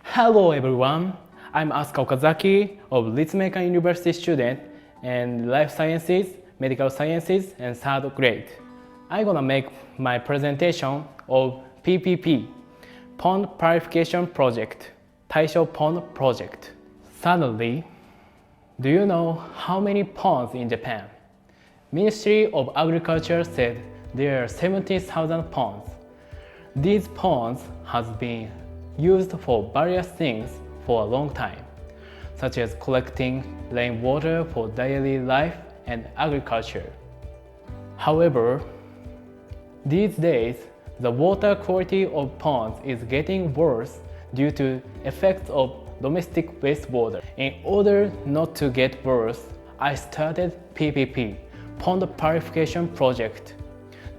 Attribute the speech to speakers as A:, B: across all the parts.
A: Hello everyone, I'm Asuka OKAZAKI of立命館 University student and Life Sciences, Medical Sciences and 3rd grade. I'm gonna make my presentation of PPP, Pond Purification Project, Taisho Pond Project. Suddenly, do you know how many ponds in Japan? Ministry of Agriculture said there are 70,000 ponds. These ponds have been used for various things for a long time, such as collecting rainwater for daily life and agriculture. However, these days, the water quality of ponds is getting worse due to effects of domestic wastewater. In order not to get worse, I started PPP, Pond Purification Project,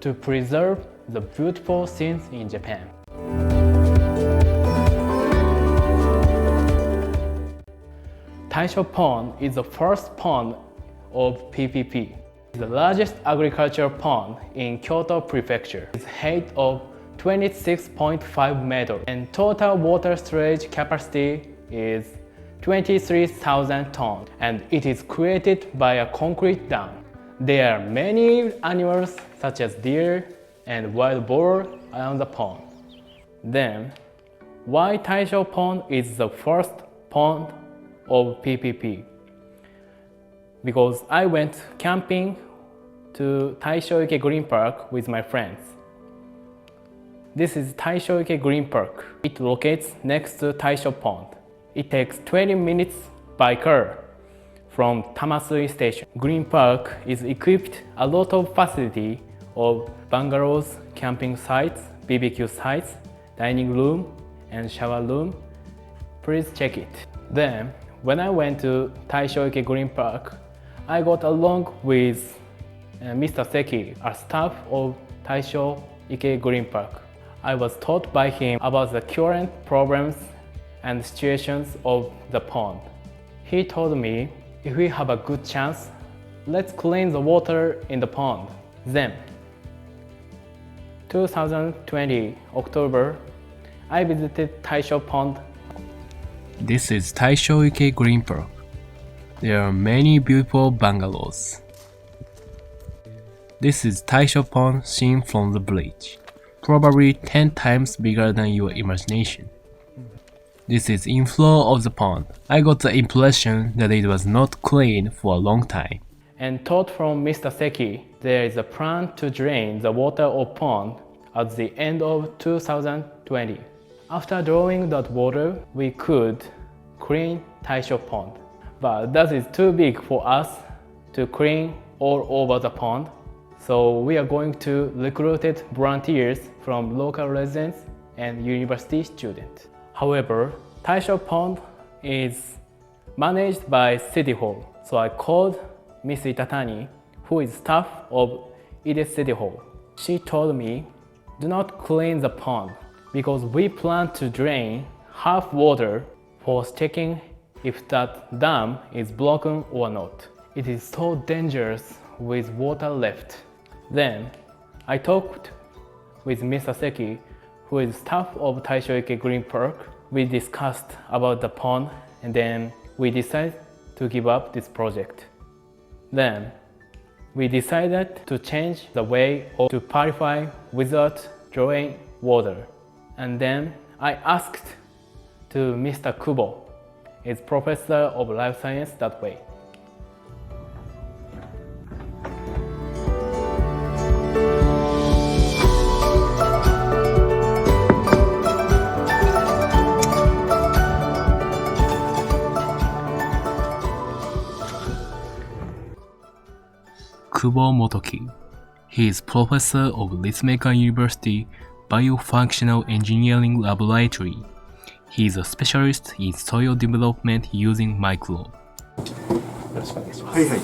A: to preserve the beautiful scenes in Japan. Taisho Pond is the first pond of PPP. The largest agricultural pond in Kyoto Prefecture. Its height of 26.5 meters and total water storage capacity is 23,000 tons, and it is created by a concrete dam. There are many animals such as deer and wild boar around the pond. Then, why Taisho Pond is the first pond of PPP? Because I went camping to Taishoike Green Park with my friends. This is Taishoike Green Park. It locates next to Taisho Pond. It takes 20 minutes by car from Tamasui Station. Green Park is equipped a lot of facility of bungalows, camping sites, BBQ sites, dining room, and shower room. Please check it. Then, when I went to Taishoike Green Park, I got along with Mr. Seki, a staff of Taishoike Green Park. I was taught by him about the current problems and situations of the pond. He told me, if we have a good chance, let's clean the water in the pond. Then, 2020 October, I visited Taisho Pond.
B: This is Taishoike Green Park. There are many beautiful bungalows. This is Taisho Pond seen from the bridge, probably 10 times bigger than your imagination. This is inflow of the pond. I got the impression that it was not clean for a long time.
A: And taught from Mr. Seki, there is a plan to drain the water of pond at the end of 2020. After drawing that water, we could clean Taisho Pond. But that is too big for us to clean all over the pond. So we are going to recruit volunteers from local residents and university students. However, Taisho Pond is managed by City Hall. So I called Miss Itatani, who is staff of Ide City Hall. She told me, do not clean the pond because we plan to drain half water for checking if that dam is broken or not. It is so dangerous with water left. Then I talked with Mr. Seki, who is staff of Taishoike Green Park. We discussed about the pond and then we decided to give up this project. Then we decided to change the way to purify without drawing water. And then I asked to Mr. Kubo, is professor of life science that way.
B: Kubo Motoki. He is professor of立命館 University Biofunctional Engineering Laboratory. He is a specialist in soil development using microbe.
C: はいはい。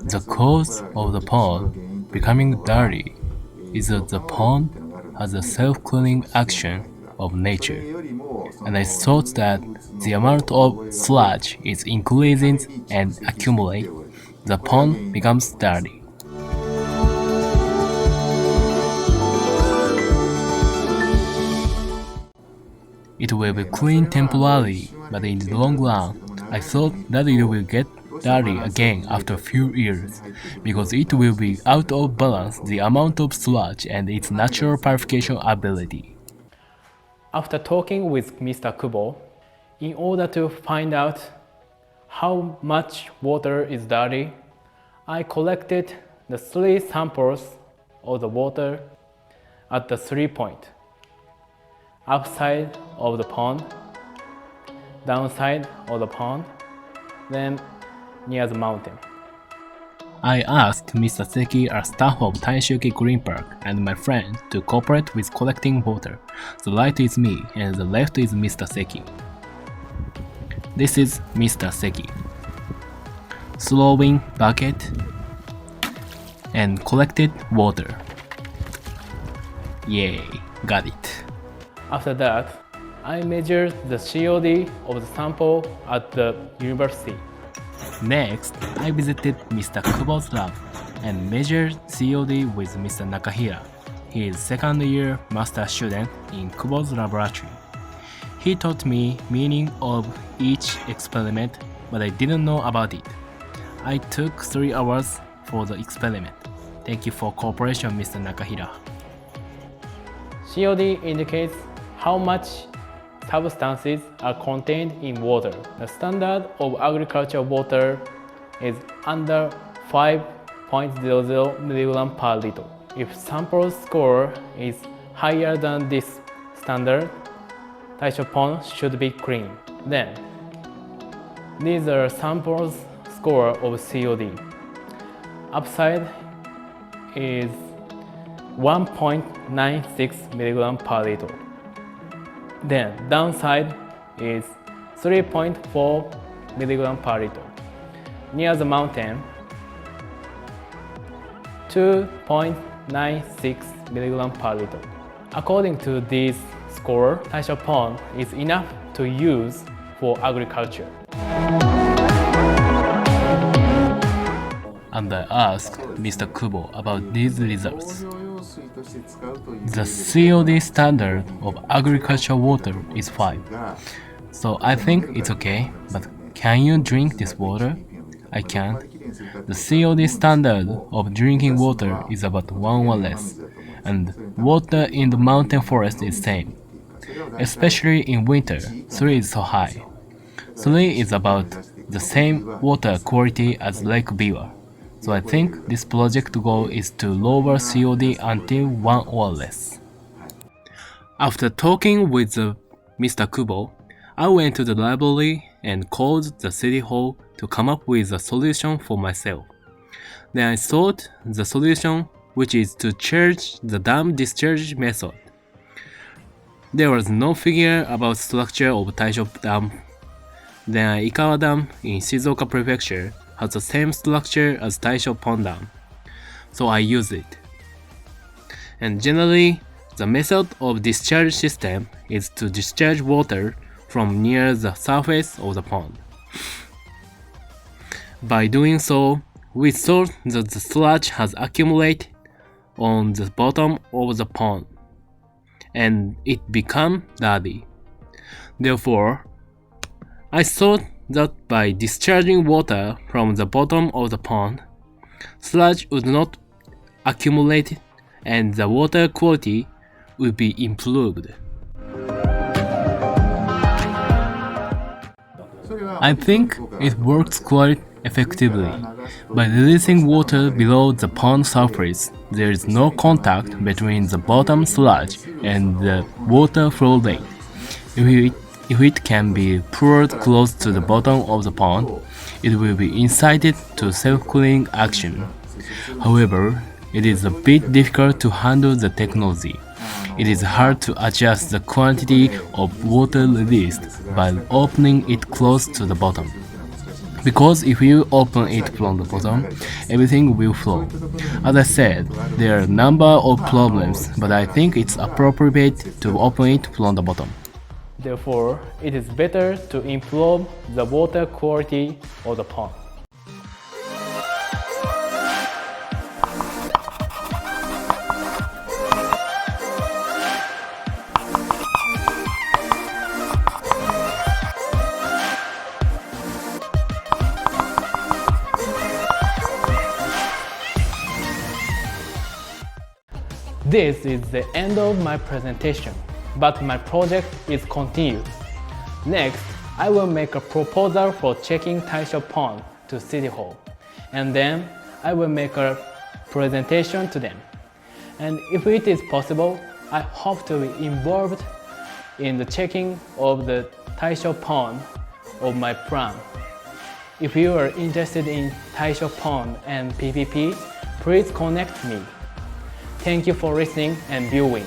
B: The cause of the pond becoming dirty is that the pond has a self-cleaning action of nature, and I thought that the amount of sludge is increasing and accumulate, the pond becomes dirty. It will be clean temporarily, but in the long run, I thought that it will get dirty again after a few years, because it will be out of balance the amount of sludge and its natural purification ability.
A: After talking with Mr. Kubo, in order to find out how much water is dirty, I collected the 3 samples of the water at the 3 points, upside of the pond, downside of the pond, then near the mountain.
B: I asked Mr. Seki, a staff of Taishuki Green Park, and my friend to cooperate with collecting water. The right is me, and the left is Mr. Seki. This is Mr. Seki. Throwing bucket and collected water. Yay, got it.
A: After that, I measured the COD of the sample at the university.
B: Next, I visited Mr. Kubo's lab and measured COD with Mr. Nakahira. He is second year master student in Kubo's laboratory. He taught me meaning of each experiment, but I didn't know about it. I took 3 hours for the experiment. Thank you for cooperation, Mr. Nakahira.
A: COD indicates how much substances are contained in water. The standard of agricultural water is under 5.00 mg per liter. If sample score is higher than this standard, Taisho pond should be clean. Then, these are samples score of COD. Upside is 1.96 mg per liter. Then downside is 3.4 mg per liter. Near the mountain, 2.96 mg per liter. According to this score, Taisho pond is enough to use for agriculture.
B: And I asked Mr. Kubo about these results. The COD standard of agricultural water is 5. So I think it's okay, but can you drink this water? I can't. The COD standard of drinking water is about 1 or less, and water in the mountain forest is same. Especially in winter, 3 is so high. 3 is about the same water quality as Lake Biwa. So I think this project goal is to lower COD until 1 or less. After talking with Mr. Kubo, I went to the library and called the city hall to come up with a solution for myself. Then I thought the solution, which is to change the dam discharge method. There was no figure about structure of Taisho Dam. Then Ikawa Dam in Shizuoka Prefecture has the same structure as Taisho Pond Dam, so I use it. And generally, the method of discharge system is to discharge water from near the surface of the pond. By doing so, we thought that the sludge has accumulated on the bottom of the pond, and it became dirty. Therefore, I thought that by discharging water from the bottom of the pond, sludge would not accumulate and the water quality would be improved. I think it works quite effectively. By releasing water below the pond surface, there is no contact between the bottom sludge and the water flow rate. If it can be poured close to the bottom of the pond, it will be incited to self-cleaning action. However, it is a bit difficult to handle the technology. It is hard to adjust the quantity of water released by opening it close to the bottom. Because if you open it from the bottom, everything will flow. As I said, there are a number of problems, but I think it's appropriate to open it from the bottom.
A: Therefore, it is better to improve the water quality of the pond. This is the end of my presentation, but my project is continued. Next, I will make a proposal for checking Taisho Pond to City Hall, and then I will make a presentation to them. And if it is possible, I hope to be involved in the checking of the Taisho Pond of my plan. If you are interested in Taisho Pond and PPP, please connect me. Thank you for listening and viewing.